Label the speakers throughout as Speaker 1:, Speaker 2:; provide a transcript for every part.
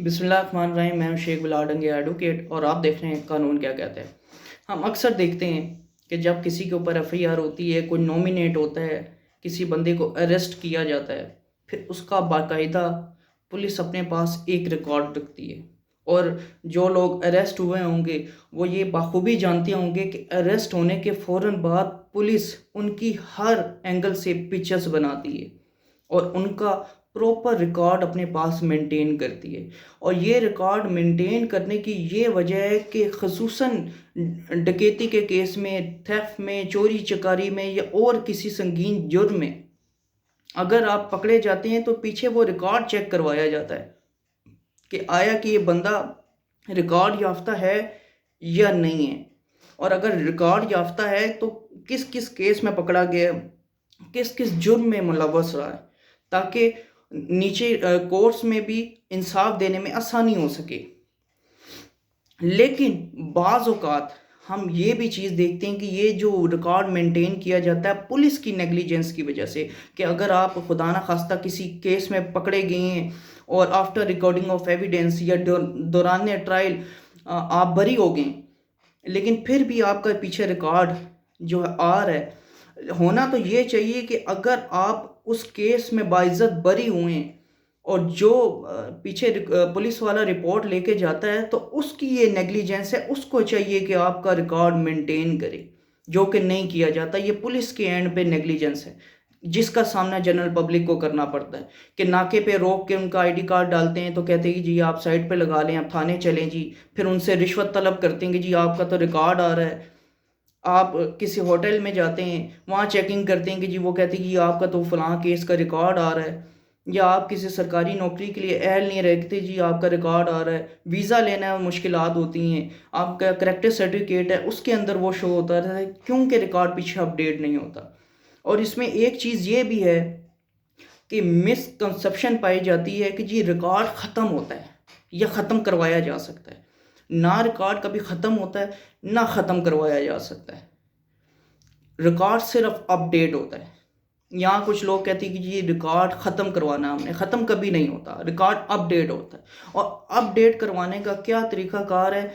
Speaker 1: بسم اللہ الرحمن الرحیم۔ میں ہوں شیخ بلال ایڈوکیٹ اور آپ دیکھ رہے ہیں قانون کیا کہتا ہے۔ ہم اکثر دیکھتے ہیں کہ جب کسی کے اوپر ایف آئی آر ہوتی ہے، کوئی نومینیٹ ہوتا ہے، کسی بندے کو اریسٹ کیا جاتا ہے، پھر اس کا باقاعدہ پولیس اپنے پاس ایک ریکارڈ رکھتی ہے، اور جو لوگ اریسٹ ہوئے ہوں گے وہ یہ بخوبی جانتے ہوں گے کہ اریسٹ ہونے کے فوراً بعد پولیس ان کی ہر اینگل سے پکچرز بناتی ہے اور ان کا پروپر ریکارڈ اپنے پاس مینٹین کرتی ہے۔ اور یہ ریکارڈ مینٹین کرنے کی یہ وجہ ہے کہ خصوصاً ڈکیتی کے کیس میں، تھیفٹ میں، چوری چکاری میں یا اور کسی سنگین جرم میں اگر آپ پکڑے جاتے ہیں تو پیچھے وہ ریکارڈ چیک کروایا جاتا ہے کہ آیا کہ یہ بندہ ریکارڈ یافتہ ہے یا نہیں ہے، اور اگر ریکارڈ یافتہ ہے تو کس کس کیس میں پکڑا گیا، کس کس جرم میں ملوث رہا ہے، تاکہ نیچے کورٹس میں بھی انصاف دینے میں آسانی ہو سکے۔ لیکن بعض اوقات ہم یہ بھی چیز دیکھتے ہیں کہ یہ جو ریکارڈ مینٹین کیا جاتا ہے پولیس کی نیگلیجنس کی وجہ سے، کہ اگر آپ خدا نخواستہ کسی کیس میں پکڑے گئے ہیں اور آفٹر ریکارڈنگ آف ایویڈنس یا دوران ٹرائل آپ بری ہو گئے، لیکن پھر بھی آپ کا پیچھے ریکارڈ جو آ رہا ہے، ہونا تو یہ چاہیے کہ اگر آپ اس کیس میں باعزت بری ہوئے ہیں اور جو پیچھے پولیس والا رپورٹ لے کے جاتا ہے تو اس کی یہ نیگلیجنس ہے، اس کو چاہیے کہ آپ کا ریکارڈ مینٹین کرے، جو کہ نہیں کیا جاتا۔ یہ پولیس کے اینڈ پہ نیگلیجنس ہے جس کا سامنا جنرل پبلک کو کرنا پڑتا ہے، کہ ناکے پہ روک کے ان کا آئی ڈی کارڈ ڈالتے ہیں تو کہتے ہیں جی آپ سائڈ پہ لگا لیں، آپ تھانے چلیں جی، پھر ان سے رشوت طلب کرتے ہیں کہ جی آپ کا تو ریکارڈ آ رہا ہے۔ آپ کسی ہوٹل میں جاتے ہیں، وہاں چیکنگ کرتے ہیں کہ جی وہ کہتے ہیں کہ آپ کا تو فلاں کیس کا ریکارڈ آ رہا ہے، یا آپ کسی سرکاری نوکری کے لیے اہل نہیں رکھتے، جی آپ کا ریکارڈ آ رہا ہے، ویزا لینا مشکلات ہوتی ہیں، آپ کا کریکٹر سرٹیفکیٹ ہے اس کے اندر وہ شو ہوتا ہے کیونکہ ریکارڈ پیچھے اپڈیٹ نہیں ہوتا۔ اور اس میں ایک چیز یہ بھی ہے کہ مس کنسپشن پائی جاتی ہے کہ جی ریکارڈ ختم ہوتا ہے یا ختم کروایا جا سکتا ہے۔ نہ ریکارڈ کبھی ختم ہوتا ہے نہ ختم کروایا جا سکتا ہے، ریکارڈ صرف اپڈیٹ ہوتا ہے۔ یہاں کچھ لوگ کہتے ہیں کہ جی ریکارڈ ختم کروانا ہم نے، ختم کبھی نہیں ہوتا، ریکارڈ اپڈیٹ ہوتا ہے۔ اور اپڈیٹ کروانے کا کیا طریقہ کار ہے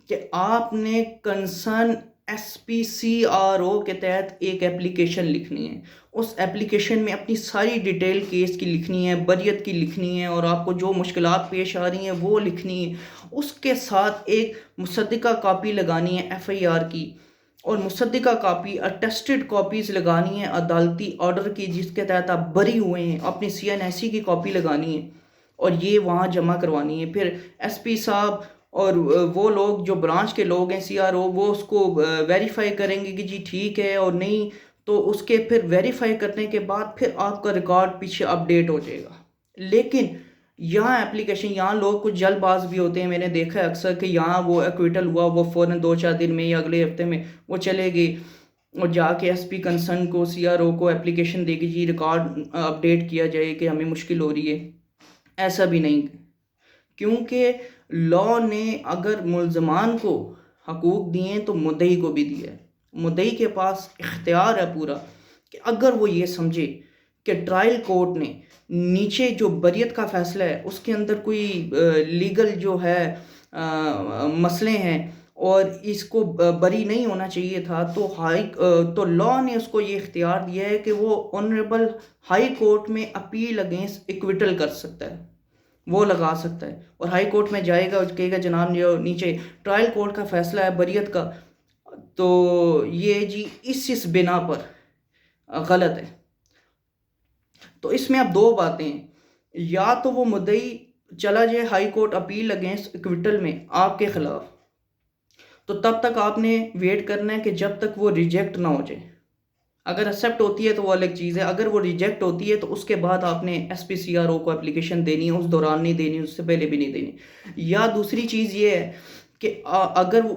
Speaker 1: کہ آپ نے کنسرن SPCRO کے تحت ایک اپلیکیشن لکھنی ہے، اس اپلیکیشن میں اپنی ساری ڈیٹیل کیس کی لکھنی ہے، بریت کی لکھنی ہے، اور آپ کو جو مشکلات پیش آ رہی ہیں وہ لکھنی ہے۔ اس کے ساتھ ایک مصدقہ کاپی لگانی ہے FIR کی، اور مصدقہ کاپی اٹیسٹڈ کاپیز لگانی ہے عدالتی آرڈر کی جس کے تحت آپ بری ہوئے ہیں، اپنی CNSE کی کاپی لگانی ہے اور یہ وہاں جمع کروانی ہے۔ پھر SP صاحب اور وہ لوگ جو برانچ کے لوگ ہیں CRO، وہ اس کو ویریفائی کریں گے کہ جی ٹھیک ہے، اور نہیں تو اس کے پھر ویریفائی کرنے کے بعد پھر آپ کا ریکارڈ پیچھے اپڈیٹ ہو جائے گا۔ لیکن یہاں اپلیکیشن، یہاں لوگ کچھ جلد باز بھی ہوتے ہیں، میں نے دیکھا ہے اکثر کہ یہاں وہ ایکویٹل ہوا وہ فوراً 2-4 دن میں یا اگلے ہفتے میں وہ چلے گئے اور جا کے SP کنسرن کو، CRO کو اپلیکیشن دے گی جی ریکارڈ اپڈیٹ کیا جائے کہ ہمیں مشکل ہو رہی ہے۔ ایسا بھی نہیں، کیونکہ لاء نے اگر ملزمان کو حقوق دیے تو مدعی کو بھی دیا ہے۔ مدعی کے پاس اختیار ہے پورا کہ اگر وہ یہ سمجھے کہ ٹرائل کورٹ نے نیچے جو بریت کا فیصلہ ہے اس کے اندر کوئی لیگل جو ہے مسئلے ہیں اور اس کو بری نہیں ہونا چاہیے تھا، تو لاء نے اس کو یہ اختیار دیا ہے کہ وہ آنریبل ہائی کورٹ میں اپیل اگینسٹ ایکویٹل کر سکتا ہے، وہ لگا سکتا ہے، اور ہائی کورٹ میں جائے گا اور کہے گا جناب جو نیچے ٹرائل کورٹ کا فیصلہ ہے بریت کا تو یہ جی اس بنا پر غلط ہے۔ تو اس میں اب دو باتیں ہیں، یا تو وہ مدعی چلا جائے high court appeal against acquittal میں آپ کے خلاف، تو تب تک آپ نے ویٹ کرنا ہے کہ جب تک وہ ریجیکٹ نہ ہو جائے۔ اگر ایکسیپٹ ہوتی ہے تو وہ الگ چیز ہے، اگر وہ ریجیکٹ ہوتی ہے تو اس کے بعد آپ نے SPCRO کو اپلیکیشن دینی ہے، اس دوران نہیں دینی، اس سے پہلے بھی نہیں دینی۔ یا دوسری چیز یہ ہے کہ اگر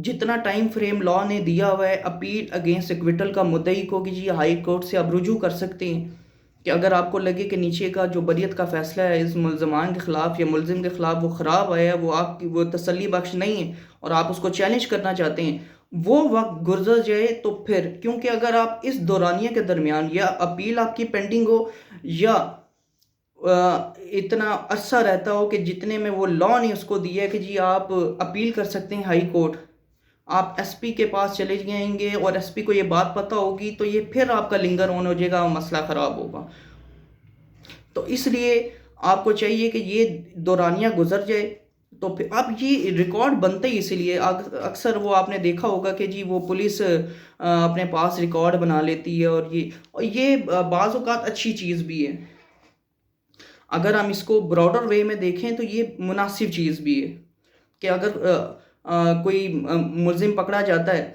Speaker 1: جتنا ٹائم فریم لاء نے دیا ہوا ہے اپیل اگینسٹ ایکویٹل کا مدعی کو کہ جی ہائی کورٹ سے آپ رجوع کر سکتے ہیں، کہ اگر آپ کو لگے کہ نیچے کا جو بریت کا فیصلہ ہے اس ملزمان کے خلاف یا ملزم کے خلاف وہ خراب آیا ہے، وہ آپ کی وہ تسلی بخش نہیں ہے اور آپ اس کو چیلنج کرنا چاہتے ہیں، وہ وقت گزر جائے تو پھر، کیونکہ اگر آپ اس دورانیے کے درمیان یا اپیل آپ کی پینڈنگ ہو یا اتنا عرصہ رہتا ہو کہ جتنے میں وہ لا نے اس کو دیا ہے کہ جی آپ اپیل کر سکتے ہیں ہائی کورٹ، آپ ایس پی کے پاس چلے جائیں گے اور ایس پی کو یہ بات پتہ ہوگی تو یہ پھر آپ کا لنگر آن ہو جائے گا، مسئلہ خراب ہوگا. تو اس لیے آپ کو چاہیے کہ یہ دورانیہ گزر جائے. تو پھر اب یہ ریکارڈ بنتا ہی اسی لیے اکثر وہ آپ نے دیکھا ہوگا کہ جی وہ پولیس اپنے پاس ریکارڈ بنا لیتی ہے، اور یہ بعض اوقات اچھی چیز بھی ہے. اگر ہم اس کو براڈر وے میں دیکھیں تو یہ مناسب چیز بھی ہے کہ اگر کوئی ملزم پکڑا جاتا ہے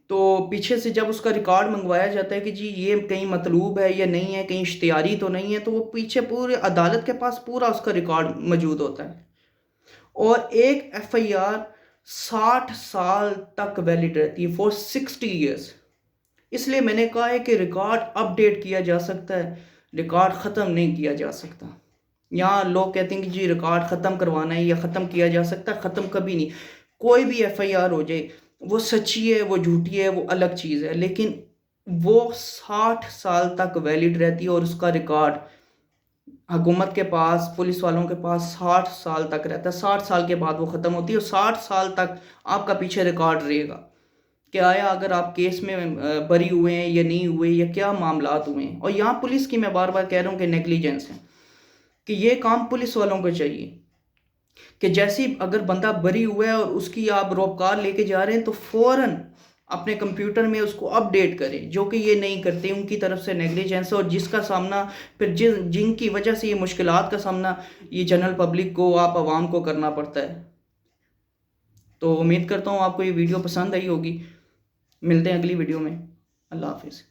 Speaker 1: تو پیچھے سے جب اس کا ریکارڈ منگوایا جاتا ہے کہ جی یہ کہیں مطلوب ہے یا نہیں ہے، کہیں اشتہاری تو نہیں ہے، تو وہ پیچھے پورے عدالت کے پاس پورا اس کا ریکارڈ موجود ہوتا ہے. اور ایک ایف آئی آر 60 سال تک ویلڈ رہتی ہے، فور 60 ایئرس. اس لیے میں نے کہا ہے کہ ریکارڈ اپ ڈیٹ کیا جا سکتا ہے، ریکارڈ ختم نہیں کیا جا سکتا. یہاں لوگ کہتے ہیں کہ جی ریکارڈ ختم کروانا ہے یا ختم کیا جا سکتا ہے، ختم کبھی نہیں. کوئی بھی ایف آئی آر ہو جائے، وہ سچی ہے وہ جھوٹی ہے وہ الگ چیز ہے، لیکن وہ 60 سال تک ویلڈ رہتی ہے اور اس کا ریکارڈ حکومت کے پاس، پولیس والوں کے پاس 60 سال تک رہتا ہے. 60 سال کے بعد وہ ختم ہوتی ہے اور 60 سال تک آپ کا پیچھے ریکارڈ رہے گا کہ آیا اگر آپ کیس میں بری ہوئے ہیں یا نہیں ہوئے یا کیا معاملات ہوئے ہیں. اور یہاں پولیس کی میں بار بار کہہ رہا ہوں کہ نیگلیجنس ہے، کہ یہ کام پولیس والوں کو چاہیے کہ جیسی اگر بندہ بری ہوا ہے اور اس کی آپ روپکار لے کے جا رہے ہیں تو فوراً اپنے کمپیوٹر میں اس کو اپ ڈیٹ کریں، جو کہ یہ نہیں کرتے. ان کی طرف سے نیگلیجنس ہے، اور جس کا سامنا پھر جن کی وجہ سے یہ مشکلات کا سامنا یہ جنرل پبلک کو، آپ عوام کو کرنا پڑتا ہے. تو امید کرتا ہوں آپ کو یہ ویڈیو پسند آئی ہوگی. ملتے ہیں اگلی ویڈیو میں. اللہ حافظ.